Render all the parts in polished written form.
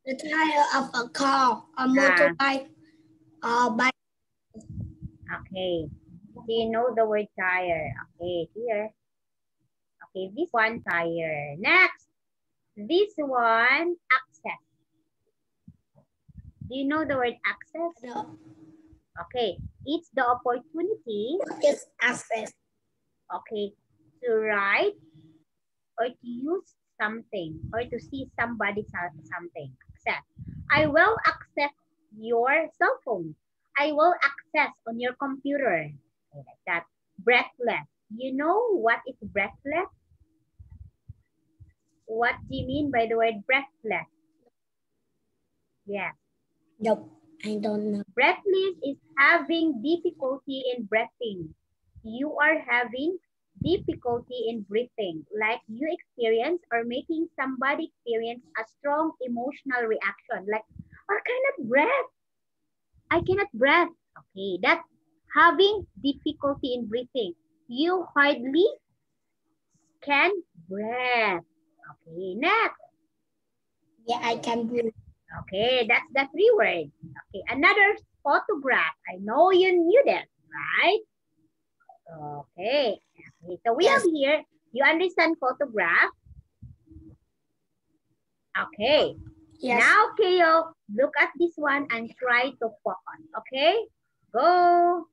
The tire of a car, a motorbike, bike. Okay. Do you know the word tire? Okay, here. Okay, this one tire. Next. This one access. Do you know the word access? No. Okay, it's the opportunity. What is access? Okay, to write or to use something or to see somebody something. Access. I will access your cell phone. I will access on your computer. Okay, like that. Breathless. You know what is breathless? What do you mean by the word breathless? Yes. Nope, I don't know. Breathless is having difficulty in breathing. You are having difficulty in breathing, like you experience or making somebody experience a strong emotional reaction, like, I cannot breathe. I cannot breathe. Okay, that's having difficulty in breathing. You hardly can breathe. Okay, next. Yeah, I can breathe. Okay, that's the three words. Okay, another photograph. I know you knew that, right? Okay. Okay, so we have Yes. here, you understand photograph? Okay. Yes. Now, Keo, look at this one and try to focus. Okay? Go.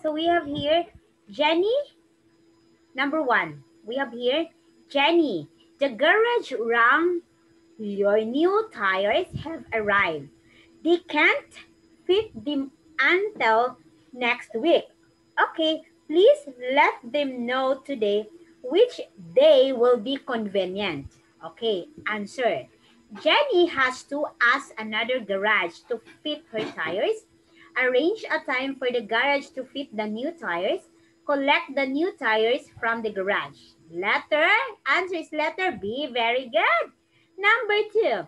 So we have here Jenny. Number one, we have here Jenny. The garage rang. Your new tires have arrived. They can't fit them until next week. Okay, please let them know today which day will be convenient. Okay, answer. Jenny has to ask another garage to fit her tires, arrange a time for the garage to fit the new tires, collect the new tires from the garage. Letter, answer is letter B. Very good. Number two,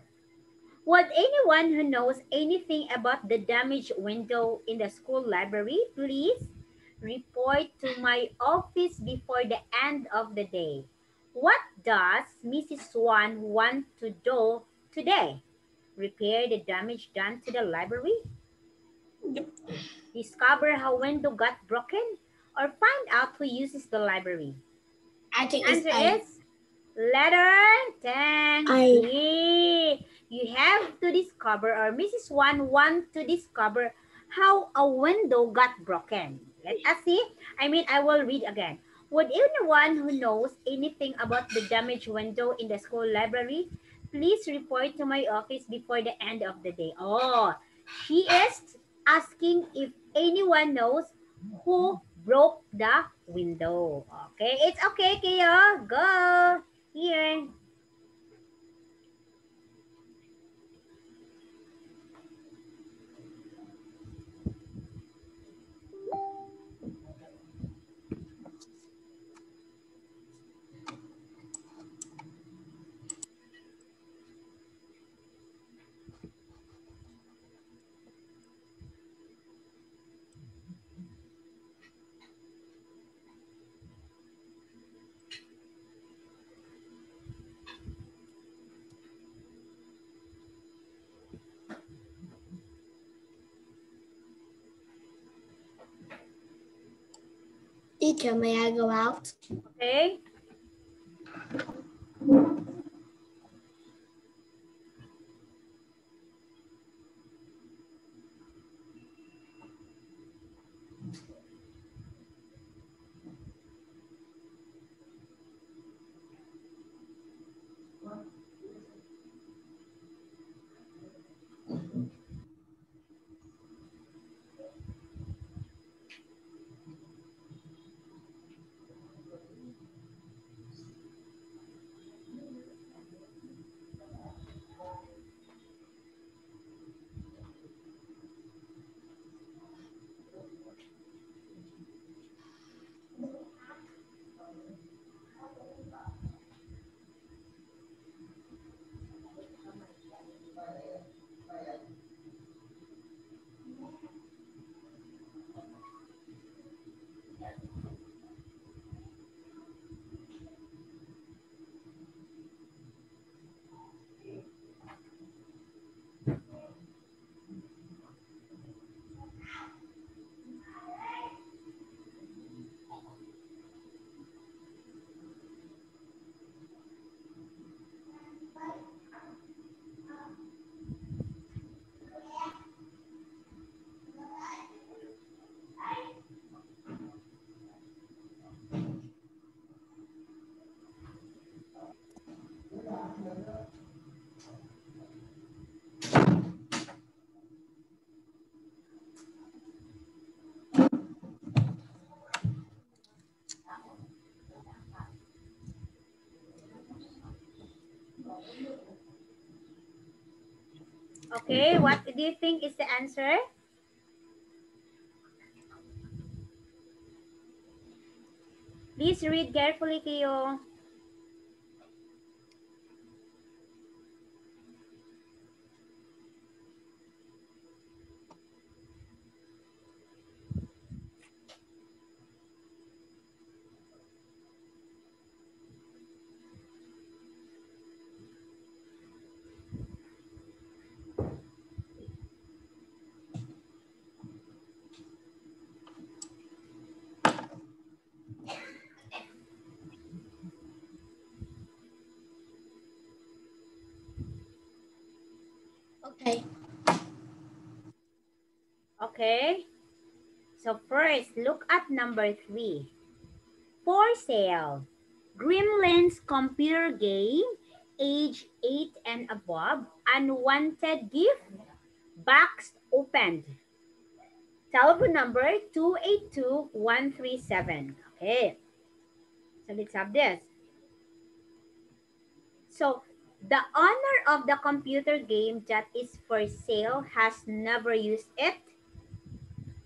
would anyone who knows anything about the damaged window in the school library please report to my office before the end of the day? What does Mrs. Swan want to do today? Repair the damage done to the library? Discover how window got broken? Or find out who uses the library? I think it's Answer is letter 10 B. You have to discover, or Mrs. Swan want to discover how a window got broken. Let us see. I will read again. Would anyone who knows anything about the damaged window in the school library please report to my office before the end of the day? Oh, she is asking if anyone knows who broke the window. Okay, it's okay, Kaya. Go. Teacher, may I go out? Okay. Okay, what do you think is the answer? Please read carefully, Kiyo. Okay. Okay. So first, look at number 3. For sale. Gremlins computer game, age 8 and above, unwanted gift, box opened. Telephone number 282-137. Okay. So let's have this. So the owner of the computer game that is for sale has never used it.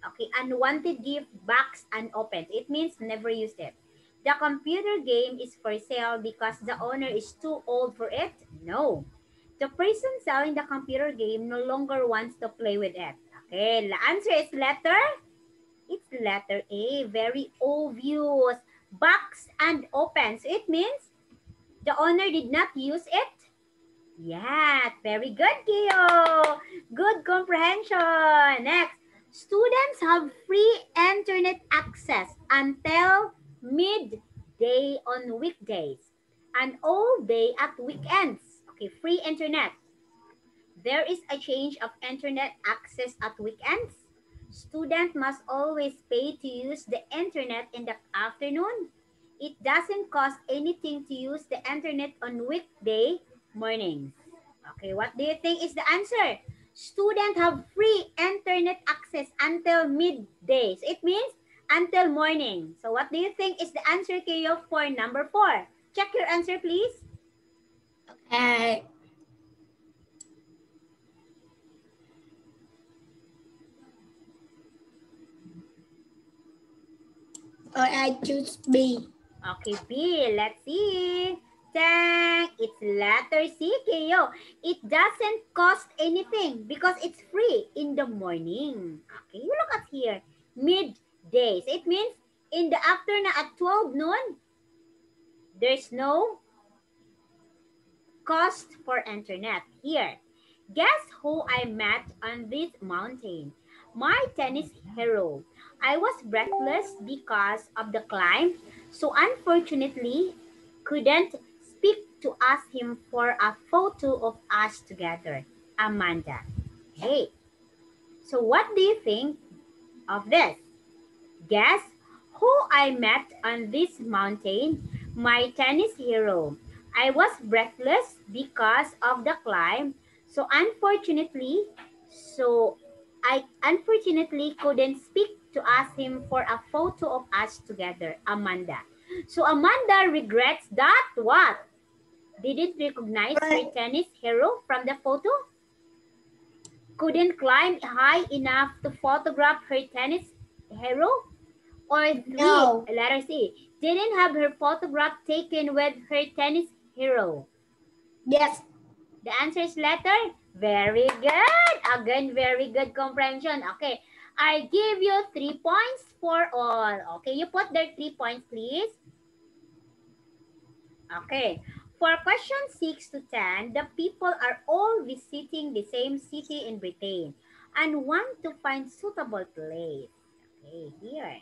Okay, unwanted gift, box unopened. It means never used it. The computer game is for sale because the owner is too old for it? No. The person selling the computer game no longer wants to play with it. Okay, the answer is letter? It's letter A. Very obvious. Box and open. So it means the owner did not use it? Yes, very good, Kiyo. Good comprehension. Next, students have free internet access until midday on weekdays and all day at weekends. Okay, free internet. There is a change of internet access at weekends. Student must always pay to use the internet in the afternoon. It doesn't cost anything to use the internet on weekday mornings. Okay, what do you think is the answer? Students have free internet access until midday. So it means until morning. So what do you think is the answer, Kayo, for number 4? Check your answer, please. Okay. Or I choose B. Okay, B. Let's see. Dang, it's letter C, Kayo. It doesn't cost anything because it's free in the morning. Okay, you look at here. Middays. It means in the afternoon at 12 noon, there's no cost for internet. Here, guess who I met on this mountain? My tennis hero. I was breathless because of the climb, so unfortunately couldn't speak to ask him for a photo of us together. Amanda. Hey, so what do you think of this? Guess who I met on this mountain? My tennis hero. I was breathless because of the climb, so I unfortunately couldn't speak to ask him for a photo of us together, Amanda. So Amanda regrets that what? Didn't recognize her tennis hero from the photo? Couldn't climb high enough to photograph her tennis hero? Or three, No. letter C, didn't have her photograph taken with her tennis hero? Yes. The answer is letter. Very good. Again, very good comprehension. Okay, I give you 3 points for all. Okay, you put there 3 points, please. Okay, for question 6 to 10, the people are all visiting the same city in Britain and want to find suitable place. Okay, here.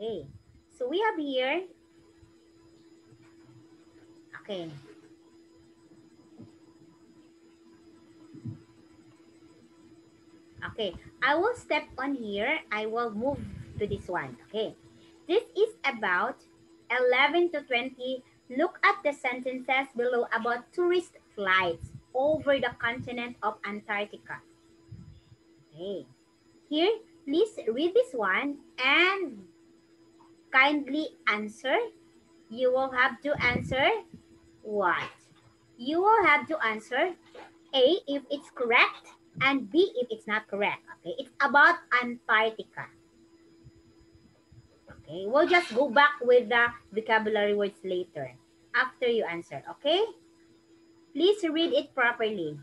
Okay, so we have here. Okay. Okay, I will step on here. I will move to this one. Okay, this is about 11 to 20. Look at the sentences below about tourist flights over the continent of Antarctica. Okay, here, please read this one and kindly answer. You will have to answer what? You will have to answer A, if it's correct, and B, if it's not correct. Okay, it's about Antarctica. Okay, we'll just go back with the vocabulary words later after you answer. Okay, please read it properly.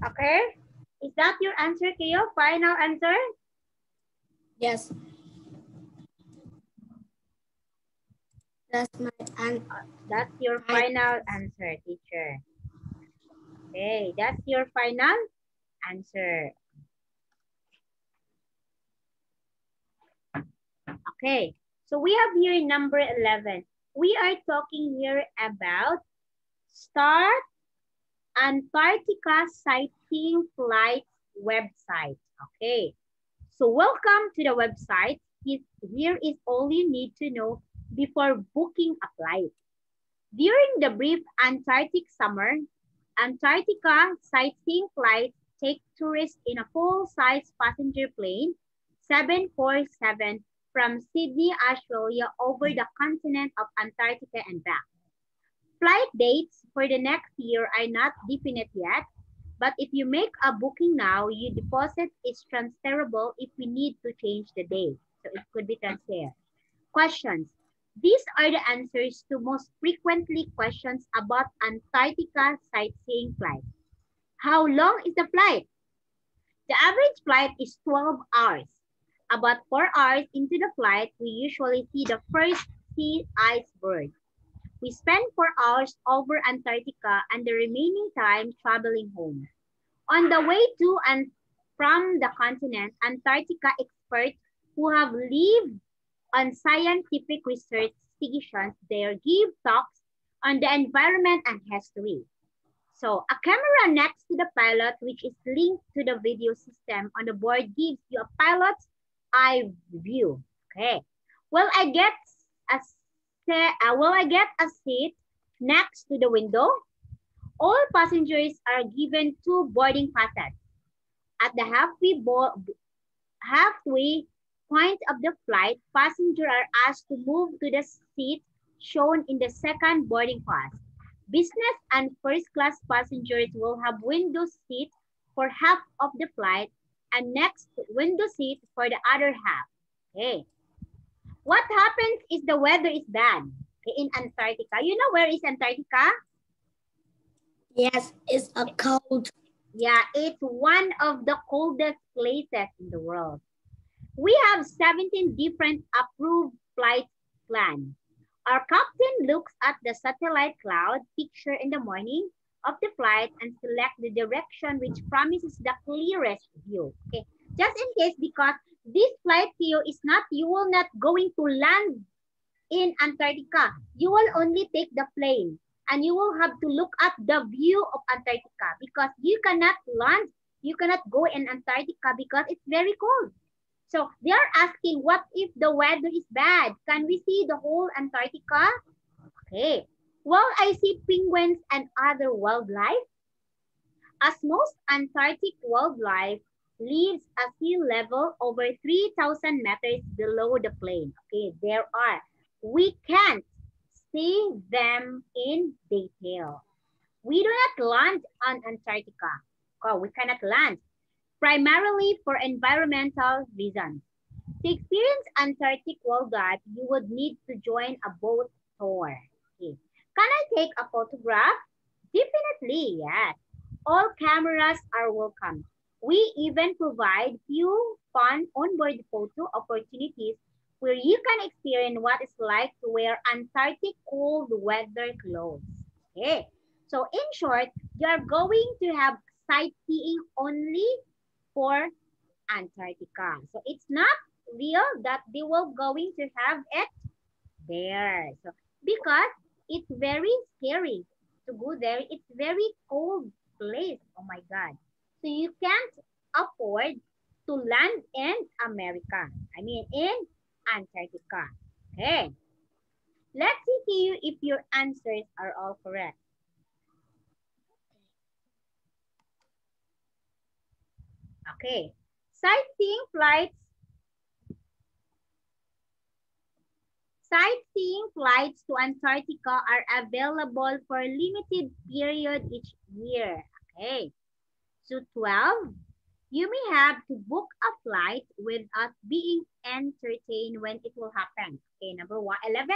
Okay? Is that your answer, Keo? Final answer? Yes. That's my answer. That's your final answer, teacher. Okay, that's your final answer. Okay, so we have here number 11. We are talking here about Start Antarctica Sighting Flight website. Okay, so welcome to the website. Here is all you need to know before booking a flight. During the brief Antarctic summer, Antarctica sightseeing flights take tourists in a full-size passenger plane 747 from Sydney, Australia over the continent of Antarctica and back. Flight dates for the next year are not definite yet, but if you make a booking now, your deposit is transferable if we need to change the date. So it could be transferred. Questions. These are the answers to most frequently questions about Antarctica sightseeing flight. How long is the flight? The average flight is 12 hours. About 4 hours into the flight, we usually see the first sea iceberg. We spend 4 hours over Antarctica and the remaining time traveling home. On the way to and from the continent, Antarctica experts who have lived on scientific research stations there give talks on the environment and history. So a camera next to the pilot, which is linked to the video system on the board, gives you a pilot's eye view. Okay. Will I get a seat next to the window? All passengers are given 2 boarding passes. At the halfway point of the flight, passengers are asked to move to the seat shown in the second boarding pass. Business and first class passengers will have window seat for half of the flight and next window seat for the other half. Okay. What happens if the weather is bad in Antarctica? You know where is Antarctica? Yes, it's a cold. Yeah, it's one of the coldest places in the world. We have 17 different approved flight plans. Our captain looks at the satellite cloud picture in the morning of the flight and select the direction which promises the clearest view. Okay, just in case, because this flight view is not, you will not going to land in Antarctica. You will only take the plane and you will have to look at the view of Antarctica because you cannot land, you cannot go in Antarctica because it's very cold. So they are asking, what if the weather is bad? Can we see the whole Antarctica? Okay. Well, I see penguins and other wildlife. As most Antarctic wildlife lives at sea level over 3,000 meters below the plain. Okay, there are. We can't see them in detail. We do not land on Antarctica. Oh, we cannot land. Primarily for environmental reasons. To experience Antarctic wildlife, you would need to join a boat tour. Okay. Can I take a photograph? Definitely, yes. All cameras are welcome. We even provide few fun onboard photo opportunities where you can experience what it's like to wear Antarctic cold weather clothes. Okay. So in short, you're going to have sightseeing only for Antarctica. So it's not real that they will going to have it there. So because it's very scary to go there. It's very cold place. Oh my God. So you can't afford to land in America. I mean in Antarctica. Okay. Let's see if your answers are all correct. Okay. Sightseeing flights to Antarctica are available for a limited period each year. Okay. So 12, you may have to book a flight without being entertained when it will happen. Okay, number 11,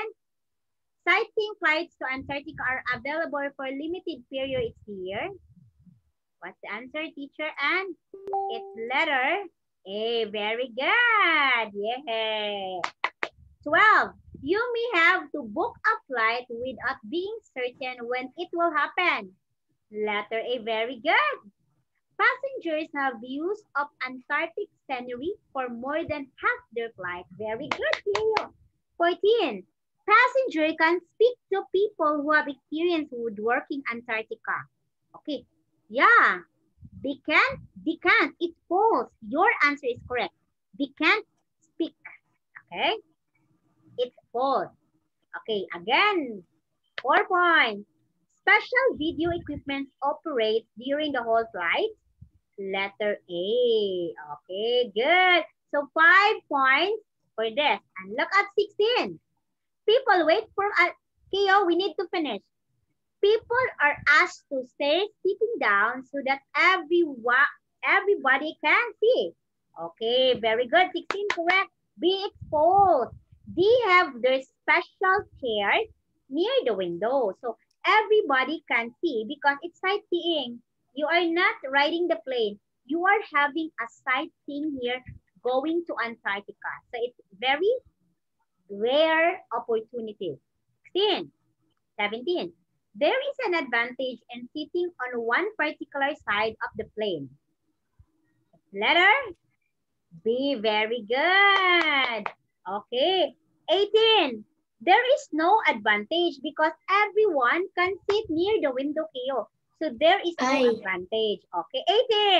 sightseeing flights to Antarctica are available for a limited period each year. What's the answer, teacher? And it's letter A. Very good. Yay. 12. You may have to book a flight without being certain when it will happen. Letter A. Very good. Passengers have views of Antarctic scenery for more than half their flight. Very good, Leo. 14. Passenger can speak to people who have experience woodworking Antarctica. Okay. Yeah. They can't. They can't. It's false. Your answer is correct. They can't speak. Okay. It's false. Okay. Again. 4 points. Special video equipment operates during the whole flight. Letter A. Okay, good. So 5 points for this. And look at 16. People wait for, Keo, we need to finish. People are asked to stay sitting down so that everybody can see. Okay, very good. 16 correct. Be exposed. They have their special chairs near the window. So everybody can see because it's sightseeing. You are not riding the plane. You are having a sightseeing here going to Antarctica. So it's very rare opportunity. 16, 17. There is an advantage in sitting on one particular side of the plane. Letter B, very good. Okay. 18. There is no advantage because everyone can sit near the window, Keo. So there is no advantage. Okay.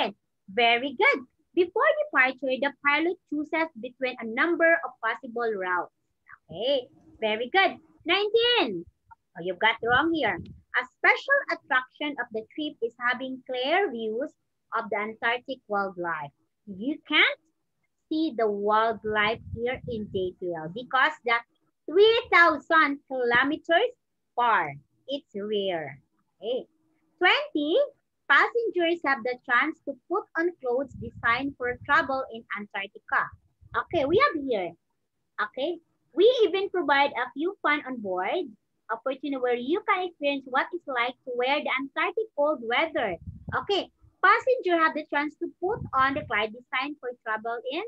18. Very good. Before departure, the pilot chooses between a number of possible routes. Okay. Very good. 19. Oh, you got wrong here. A special attraction of the trip is having clear views of the Antarctic wildlife. You can't see the wildlife here in detail because the 3,000 kilometers far. It's rare. Okay. 20. Passengers have the chance to put on clothes designed for travel in Antarctica. Okay, we have here. Okay. We even provide a few fun on board opportunity where you can experience what it's like to wear the Antarctic cold weather. Okay. Passenger have the chance to put on the clothes designed for travel in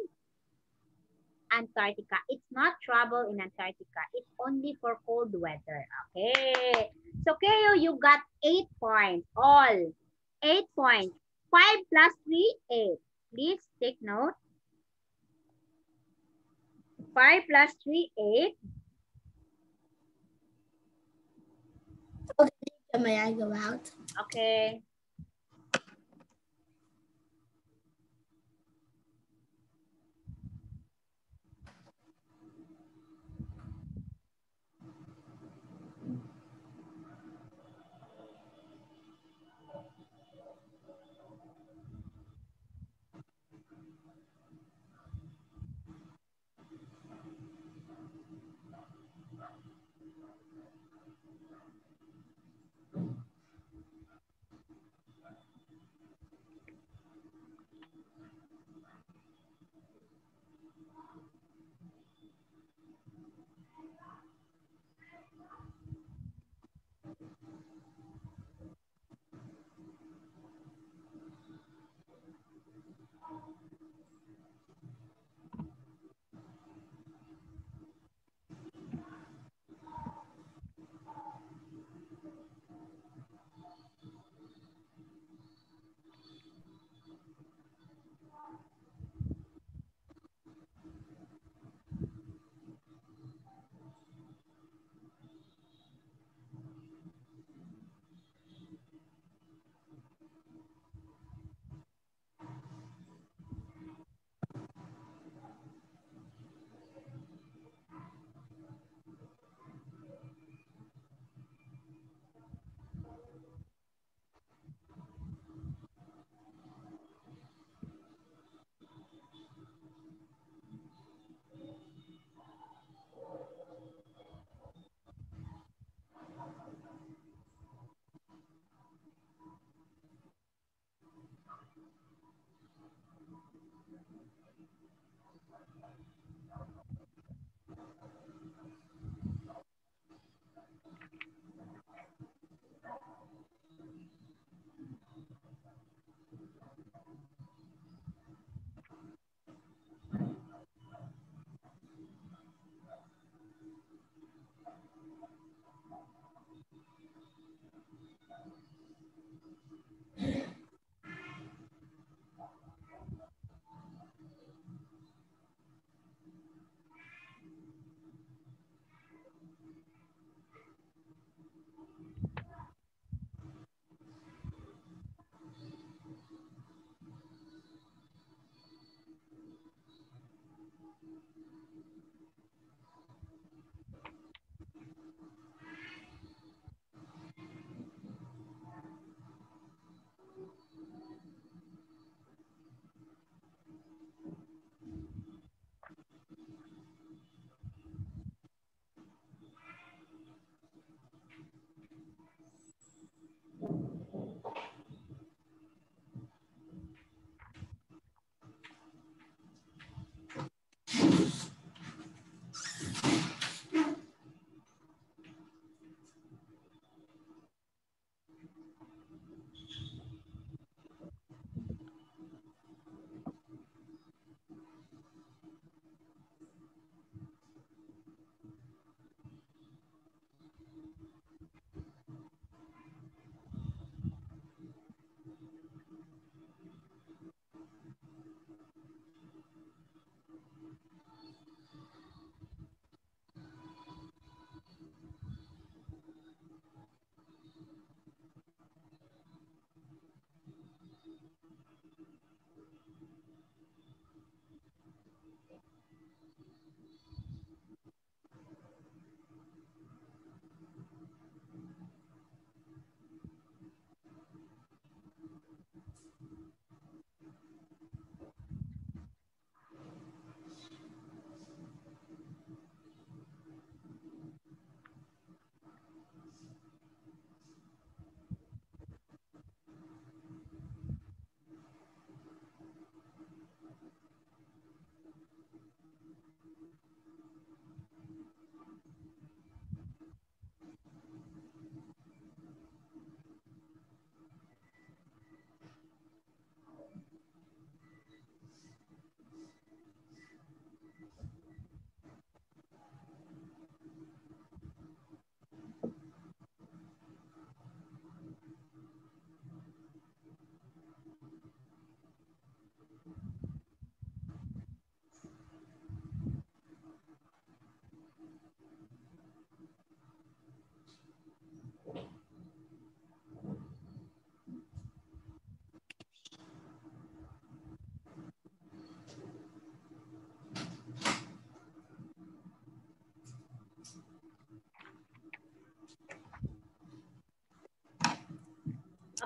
Antarctica. It's not travel in Antarctica. It's only for cold weather. Okay. So, Keo, you got 8 points. All. 8 points. 5 plus 3, 8. Please take note. 5 plus 3, 8. Okay, may I go out? Okay.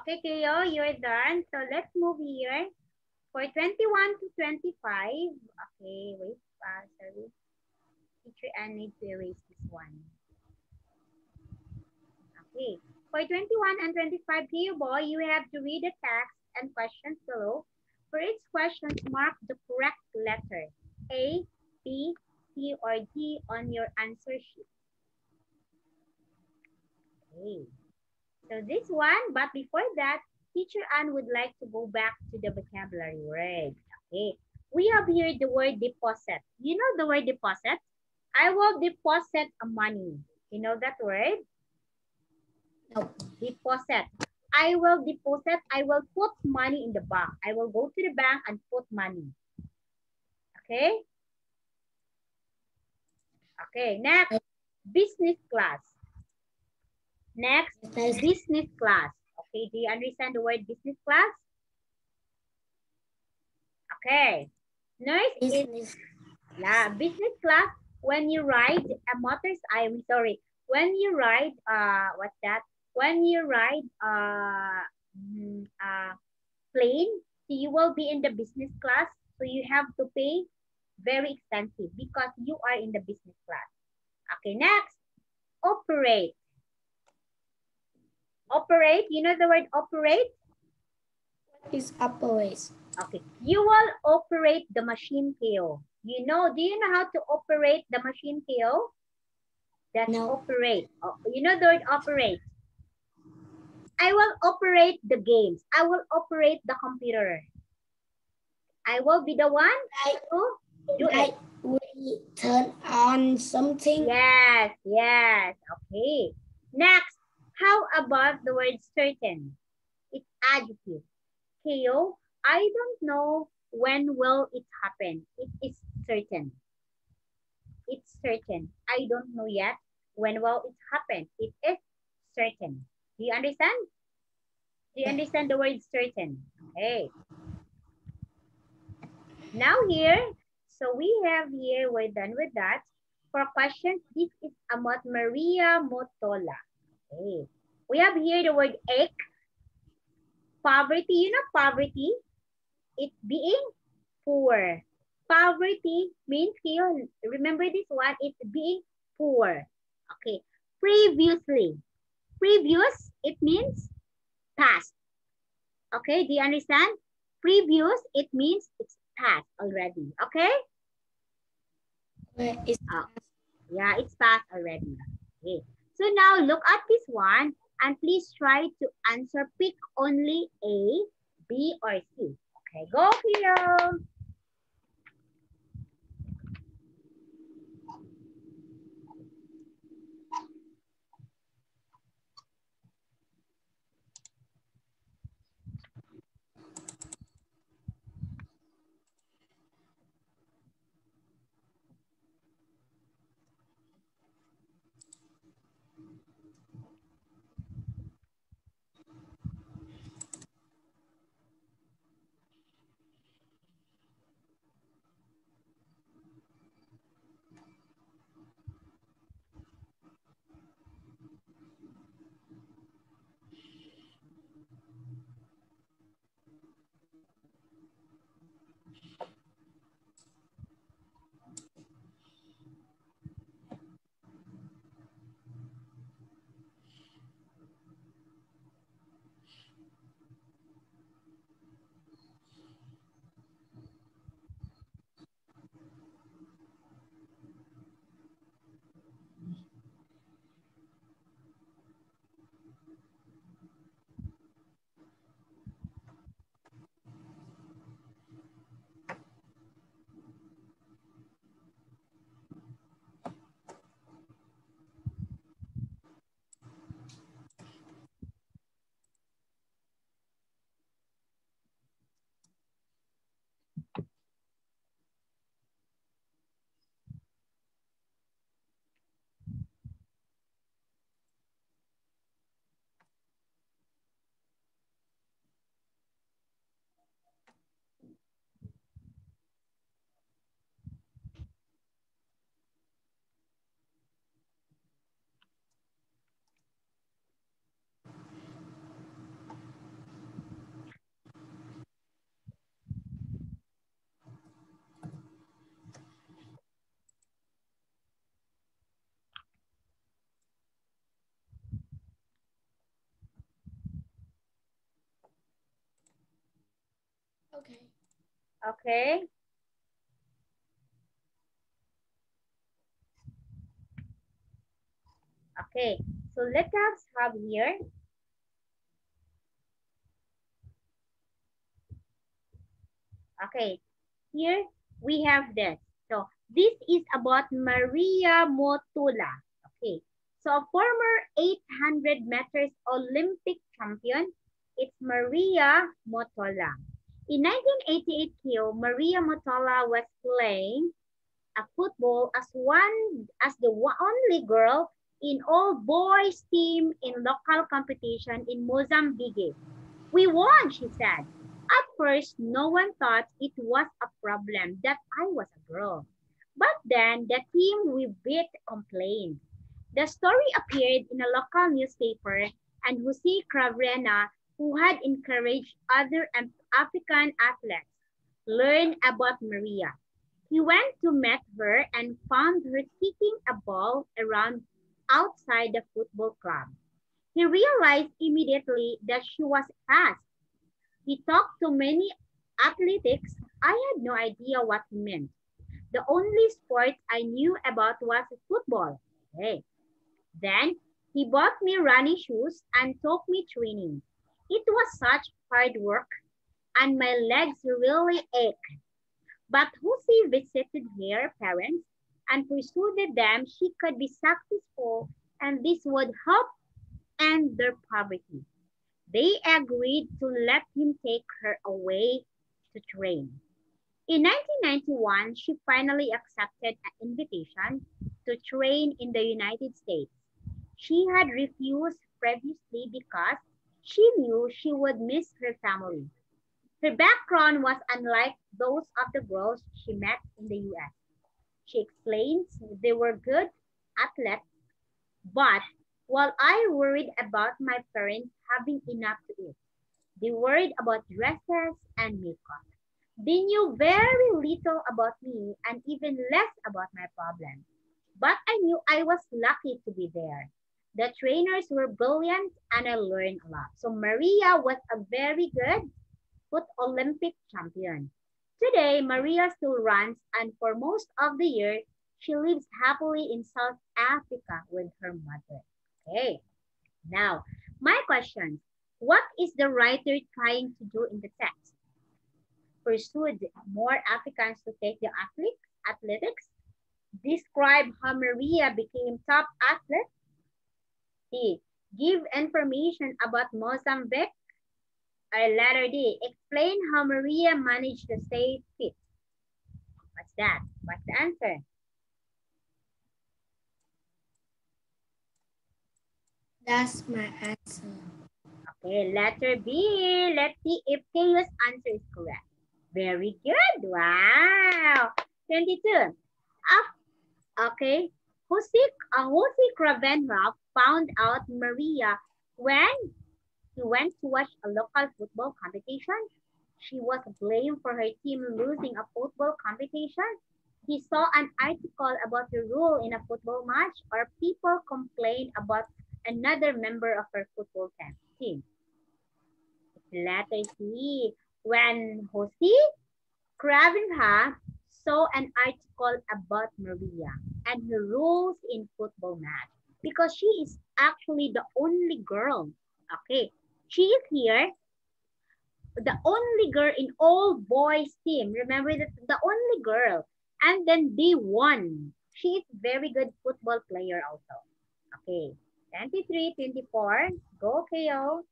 Okay, Keo, you're done. So let's move here. For 21 to 25, okay, wait, sorry. Teacher Anne needs to erase this one. Okay, for 21 and 25, Keo boy, you have to read the text and questions below. For each question, mark the correct letter, A, B, C, or D on your answer sheet. Okay, so this one, but before that, Teacher Anne would like to go back to the vocabulary word. Okay, we have here the word deposit. You know the word deposit? I will deposit a money. You know that word? No. Deposit. I will deposit. I will put money in the bank. I will go to the bank and put money. Okay? Okay, next, business class. Next, business class. Okay, do you understand the word business class? Okay. Next is business class. When you ride a motorcycle, when you ride what's that? When you ride plane, so you will be in the business class. So you have to pay very expensive because you are in the business class. Okay, next, operate. Operate, you know the word operate? What is operate? Okay, you will operate the machine, Keo. You know, do you know how to operate the machine, Keo? That's no. Operate. Oh, you know the word operate? I will operate the games. I will operate the computer. I will be the one to do it. We turn on something. Yes, yes. Okay. Next, How about the word certain? It's adjective. Ko, I don't know when will it happen. It is certain. It's certain. I don't know yet when will it happen. It is certain. Do you understand? Do you understand the word certain? Okay. Now here, so we have here, we're done with that. For questions, this is about Maria Motola. Okay. We have here the word ache, poverty. You know poverty? It's being poor. Poverty means here, remember this one, it's being poor. Okay. Previously. Previous, it means past. Okay, do you understand? Previous, it means it's past already. Okay? It's Yeah, it's past already. Okay. So now look at this one and please try to answer. Pick only A, B, or C. Okay, go Hero. okay. Okay. Okay. So let us have here. Okay. Here we have this. So this is about Maria Motola. Okay. So a former 800 meters Olympic champion, it's Maria Motola. In 1988 Maria Motola was playing a football as the only girl in all boys team in local competition in Mozambique. We won, she said. At first, no one thought it was a problem that I was a girl. But then the team we beat complained. The story appeared in a local newspaper, and Jose Cravrena, who had encouraged other African athletes, learned about Maria. He went to meet her and found her kicking a ball around outside the football club. He realized immediately that she was fast. He talked to many athletics. I had no idea what he meant. The only sport I knew about was football. Okay. Then he bought me running shoes and taught me training. It was such hard work and my legs really ached. But Lucy visited her parents and persuaded them she could be successful and this would help end their poverty. They agreed to let him take her away to train. In 1991, she finally accepted an invitation to train in the United States. She had refused previously because she knew she would miss her family. Her background was unlike those of the girls she met in the US. She explains they were good athletes, but while I worried about my parents having enough to eat, they worried about dresses and makeup. They knew very little about me and even less about my problems. But I knew I was lucky to be there. The trainers were brilliant and I learned a lot. So Maria was a very good foot Olympic champion. Today, Maria still runs and for most of the year, she lives happily in South Africa with her mother. Okay, now, my question, what is the writer trying to do in the text? Pursued more Africans to take the athletics? Describe how Maria became top athlete? D. Give information about Mozambique? Or letter D. Explain how Maria managed to stay fit. What's that? What's the answer? That's my answer. Okay, letter B. Let's see if Kayo's answer is correct. Very good. Wow. 22. Okay. Jose Kravenhoff found out Maria when he went to watch a local football competition. She was blamed for her team losing a football competition. He saw an article about the rule in a football match or people complained about another member of her football team. Letter C. When Jose Kravenhoff saw an article about Maria and her rules in football match because she is actually the only girl. Okay, she is here, the only girl in all boys team. Remember that the only girl. And then they won. She is very good football player also. Okay, 23, 24. Go, KO.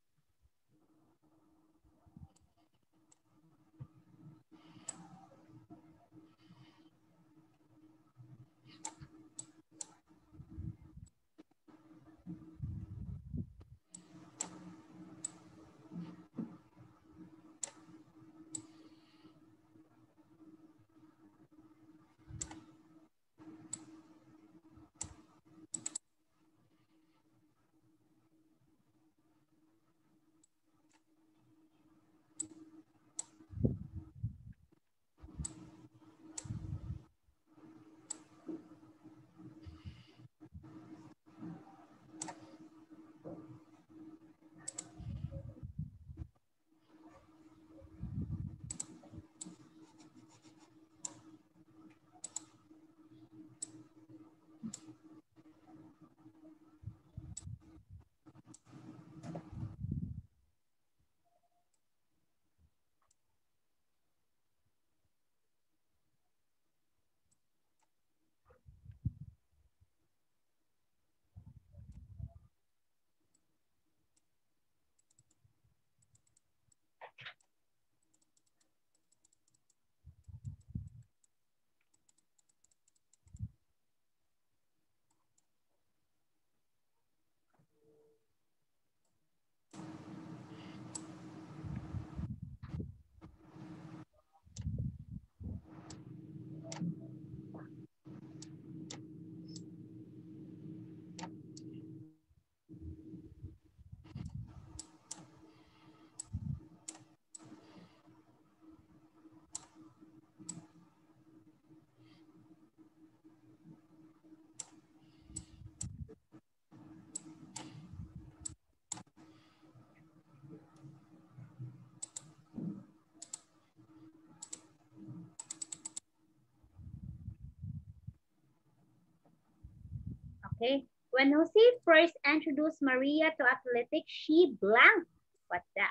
Okay. When Jose first introduced Maria to athletics, she blanked. What's that?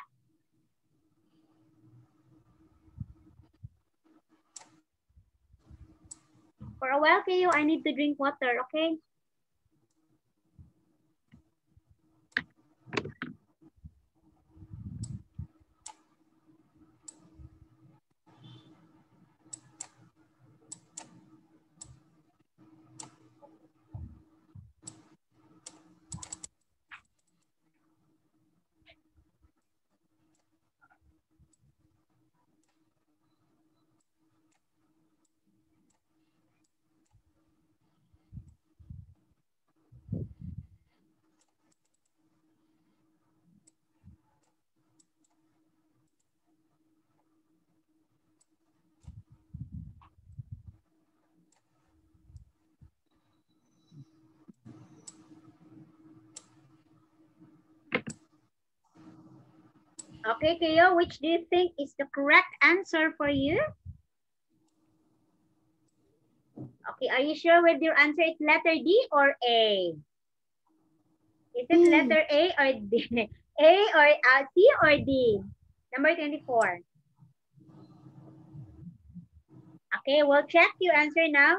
For a while, Kayo, I need to drink water, okay? Okay, Keo, which do you think is the correct answer for you? Okay, are you sure with your answer? It's letter D or A? Is it letter A or D? A or C or D? Number 24. Okay, we'll check your answer now.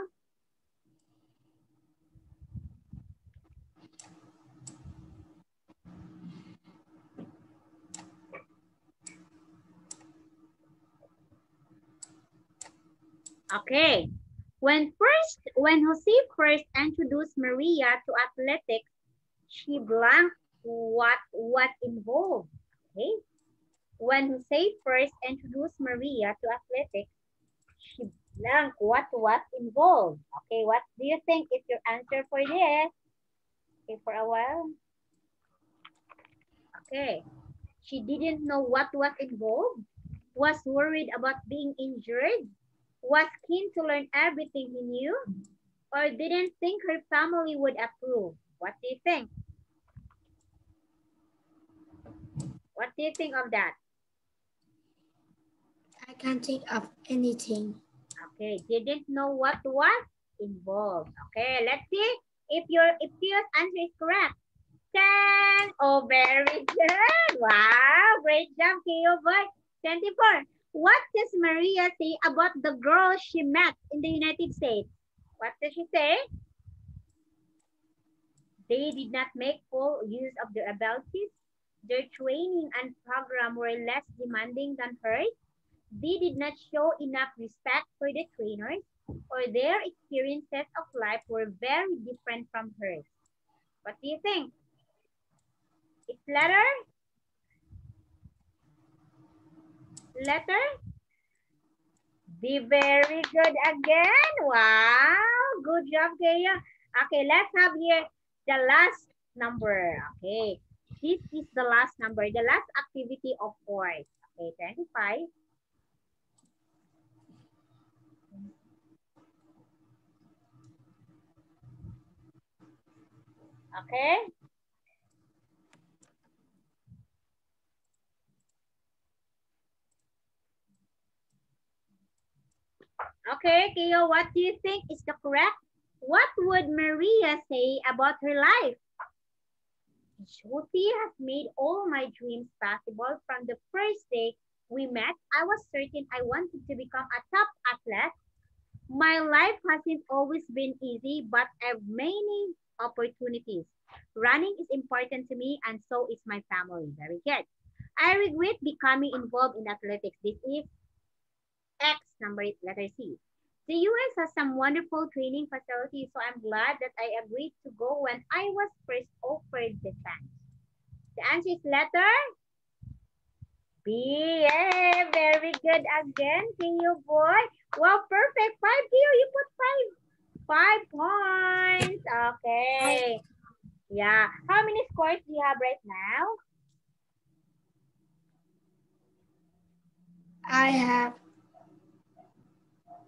Okay. When Jose first introduced Maria to athletics, she blanked what involved. Okay. When Jose first introduced Maria to athletics, she blanked what involved. Okay, what do you think is your answer for this? Okay, for a while. Okay. She didn't know what was involved, was worried about being injured, was keen to learn everything he knew, or didn't think her family would approve. What do you think? What do you think of that? I can't think of anything. Okay, didn't know what was involved. Okay, let's see if your answer is correct. 10. Oh, very good. Wow, great job, Keo boy. 24. What does Maria say about the girl she met in the United States? What does she say? They did not make full use of their abilities. Their training and program were less demanding than hers. They did not show enough respect for the trainers, or their experiences of life were very different from hers. What do you think? It's letter? Letter? Be very good again. Wow. Good job, Kaya. Okay, let's have here the last number. Okay. This is the last number, the last activity of course. Okay, 25. Okay. Okay, Kaya, what do you think is the correct? What would Maria say about her life? Jyoti has made all my dreams possible. From the first day we met, I was certain I wanted to become a top athlete. My life hasn't always been easy, but I have many opportunities. Running is important to me, and so is my family. Very good. I regret becoming involved in athletics. This is X, letter C. The US has some wonderful training facilities, so I'm glad that I agreed to go when I was first offered the chance. The answer is letter B. Yay, very good again, Keo boy. Wow, perfect. 5, Keo. You put 5 points. Okay. Yeah. How many scores do you have right now? I have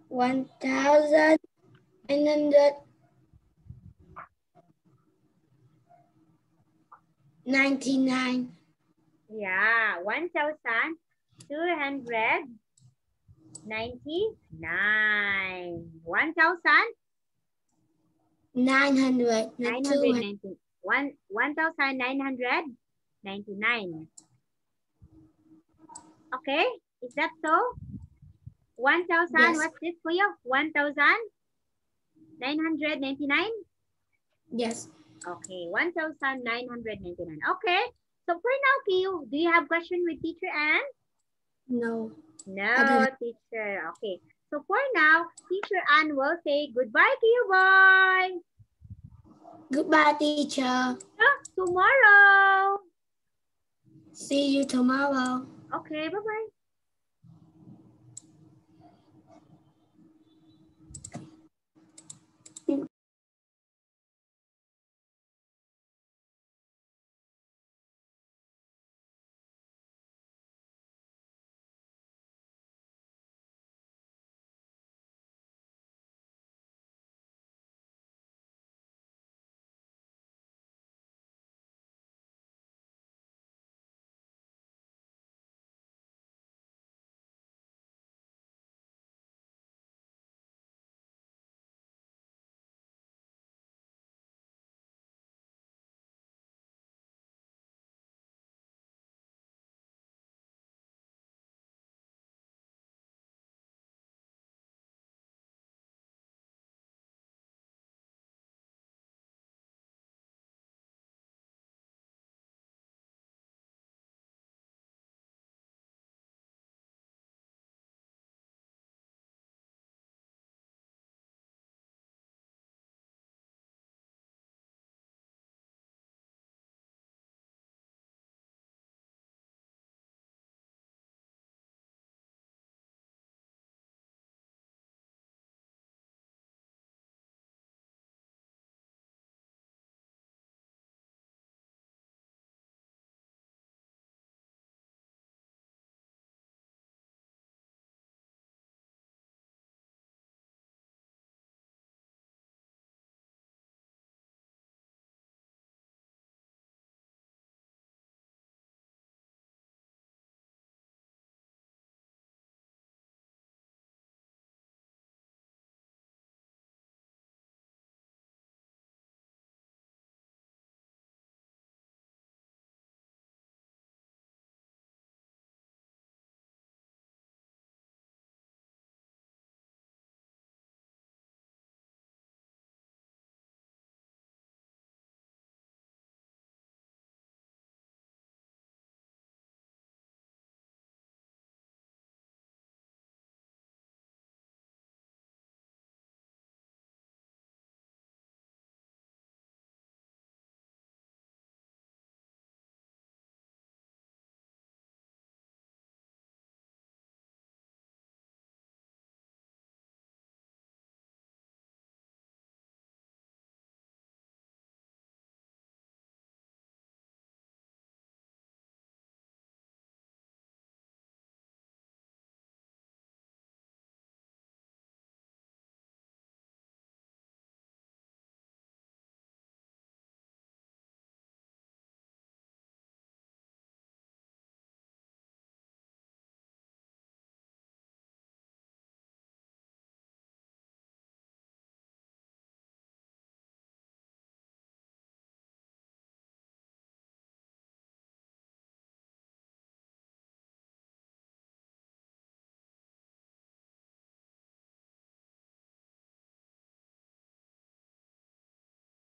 1,999. Yeah, 1,299. 1,999. 1,999. Okay, is that so? 1,000, Yes. what's this for you? 1,999? Yes. Okay, 1,999. Okay, so for now, Keo, do you have question with Teacher Ann? No. No, teacher. Okay, so for now, Teacher Ann will say goodbye to you, boy. Goodbye, teacher. Tomorrow. See you tomorrow. Okay, bye-bye.